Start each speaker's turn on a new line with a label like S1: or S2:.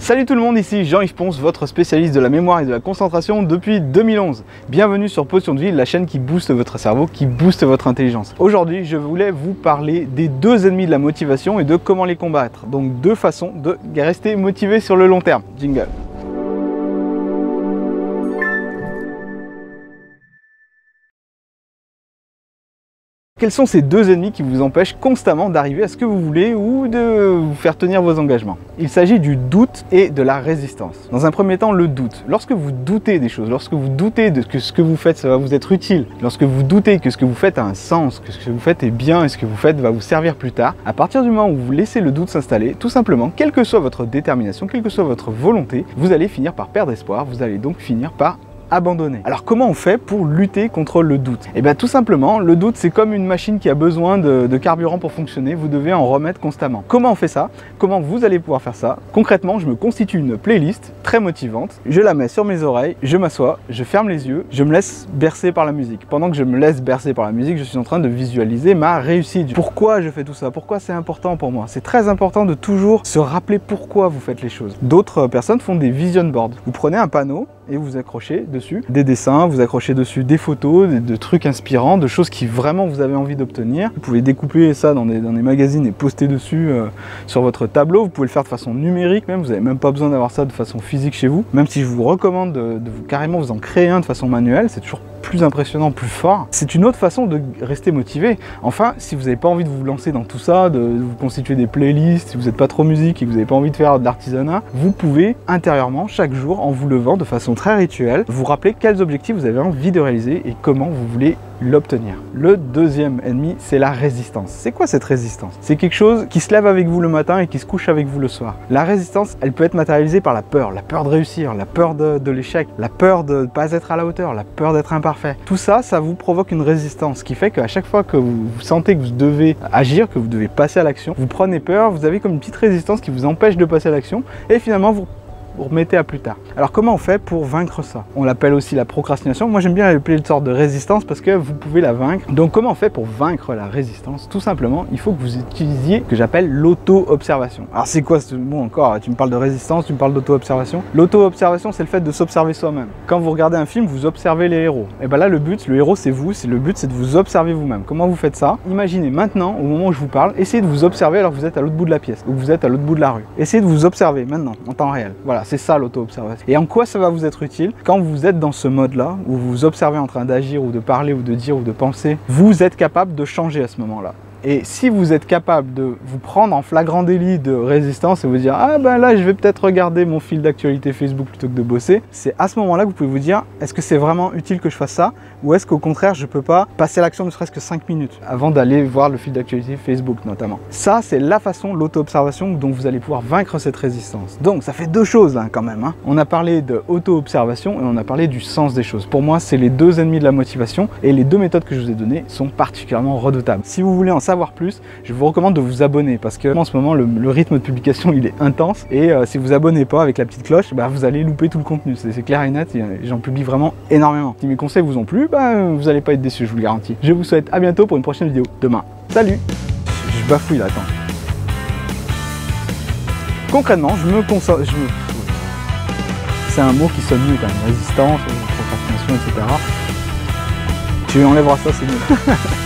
S1: Salut tout le monde, ici Jean-Yves Ponce, votre spécialiste de la mémoire et de la concentration depuis 2011. Bienvenue sur Potion de Vie, la chaîne qui booste votre cerveau, qui booste votre intelligence. Aujourd'hui, je voulais vous parler des deux ennemis de la motivation et de comment les combattre. Donc deux façons de rester motivé sur le long terme. Jingle. Quels sont ces deux ennemis qui vous empêchent constamment d'arriver à ce que vous voulez ou de vous faire tenir vos engagements? Il s'agit du doute et de la résistance. Dans un premier temps, le doute. Lorsque vous doutez des choses, lorsque vous doutez de que ce que vous faites, ça va vous être utile, lorsque vous doutez que ce que vous faites a un sens, que ce que vous faites est bien et ce que vous faites va vous servir plus tard, à partir du moment où vous laissez le doute s'installer, tout simplement, quelle que soit votre détermination, quelle que soit votre volonté, vous allez finir par perdre espoir, vous allez donc finir par abandonner. Alors comment on fait pour lutter contre le doute? Eh bien tout simplement, le doute c'est comme une machine qui a besoin de carburant pour fonctionner, vous devez en remettre constamment. Comment on fait ça? Comment vous allez pouvoir faire ça? Concrètement, je me constitue une playlist très motivante, je la mets sur mes oreilles, je m'assois, je ferme les yeux, je me laisse bercer par la musique. Pendant que je me laisse bercer par la musique, je suis en train de visualiser ma réussite. Pourquoi je fais tout ça? Pourquoi c'est important pour moi? C'est très important de toujours se rappeler pourquoi vous faites les choses. D'autres personnes font des vision boards. Vous prenez un panneau et vous accrochez dessus des dessins, vous accrochez dessus des photos, de trucs inspirants, de choses qui vraiment vous avez envie d'obtenir. Vous pouvez découper ça dans des magazines et poster dessus sur votre tableau. Vous pouvez le faire de façon numérique même, vous n'avez même pas besoin d'avoir ça de façon physique chez vous. Même si je vous recommande de carrément vous en créer un de façon manuelle, c'est toujours plus impressionnant, plus fort. C'est une autre façon de rester motivé. Enfin, si vous n'avez pas envie de vous lancer dans tout ça, de vous constituer des playlists, si vous n'êtes pas trop musique et que vous n'avez pas envie de faire de l'artisanat, vous pouvez intérieurement, chaque jour, en vous levant de façon très rituelle, vous rappeler quels objectifs vous avez envie de réaliser et comment vous voulez l'obtenir. Le deuxième ennemi, c'est la résistance. C'est quoi cette résistance? C'est quelque chose qui se lève avec vous le matin et qui se couche avec vous le soir. La résistance, elle peut être matérialisée par la peur de réussir, la peur de l'échec, la peur de ne pas être à la hauteur, la peur d'être imparfait. Tout ça, ça vous provoque une résistance qui fait qu'à chaque fois que vous sentez que vous devez agir, que vous devez passer à l'action, vous prenez peur, vous avez comme une petite résistance qui vous empêche de passer à l'action et finalement vous remettez à plus tard. Alors comment on fait pour vaincre ça? On l'appelle aussi la procrastination. Moi j'aime bien l'appeler une sorte de résistance parce que vous pouvez la vaincre. Donc comment on fait pour vaincre la résistance? Tout simplement, il faut que vous utilisiez ce que j'appelle l'auto-observation. Alors c'est quoi ce mot encore? Tu me parles de résistance, tu me parles d'auto-observation. L'auto-observation, c'est le fait de s'observer soi-même. Quand vous regardez un film, vous observez les héros. Et bien là le héros c'est vous, le but c'est de vous observer vous-même. Comment vous faites ça? Imaginez maintenant, au moment où je vous parle, essayez de vous observer alors que vous êtes à l'autre bout de la pièce ou vous êtes à l'autre bout de la rue. Essayez de vous observer maintenant, en temps réel. Voilà. C'est ça l'auto-observation. Et en quoi ça va vous être utile? Quand vous êtes dans ce mode-là, où vous vous observez en train d'agir ou de parler ou de dire ou de penser, vous êtes capable de changer à ce moment-là. Et si vous êtes capable de vous prendre en flagrant délit de résistance et vous dire « Ah ben là, je vais peut-être regarder mon fil d'actualité Facebook plutôt que de bosser », c'est à ce moment-là que vous pouvez vous dire « Est-ce que c'est vraiment utile que je fasse ça? Ou est-ce qu'au contraire, je ne peux pas passer à l'action ne serait-ce que 5 minutes avant d'aller voir le fil d'actualité Facebook notamment ?» Ça, c'est la façon, l'auto-observation dont vous allez pouvoir vaincre cette résistance. Donc, ça fait deux choses là quand même. On a parlé de auto-observation et on a parlé du sens des choses. Pour moi, c'est les deux ennemis de la motivation et les deux méthodes que je vous ai données sont particulièrement redoutables. Si vous voulez en savoir plus, je vous recommande de vous abonner parce que en ce moment le rythme de publication il est intense et si vous abonnez pas avec la petite cloche, vous allez louper tout le contenu, c'est clair et net, j'en publie vraiment énormément. Si mes conseils vous ont plu, vous n'allez pas être déçus, je vous le garantis. Je vous souhaite à bientôt pour une prochaine vidéo, demain. Salut! Je bafouille là, attends. Concrètement, c'est un mot qui sonne mieux quand même, résistance, procrastination, etc. Tu enlèveras ça, c'est mieux.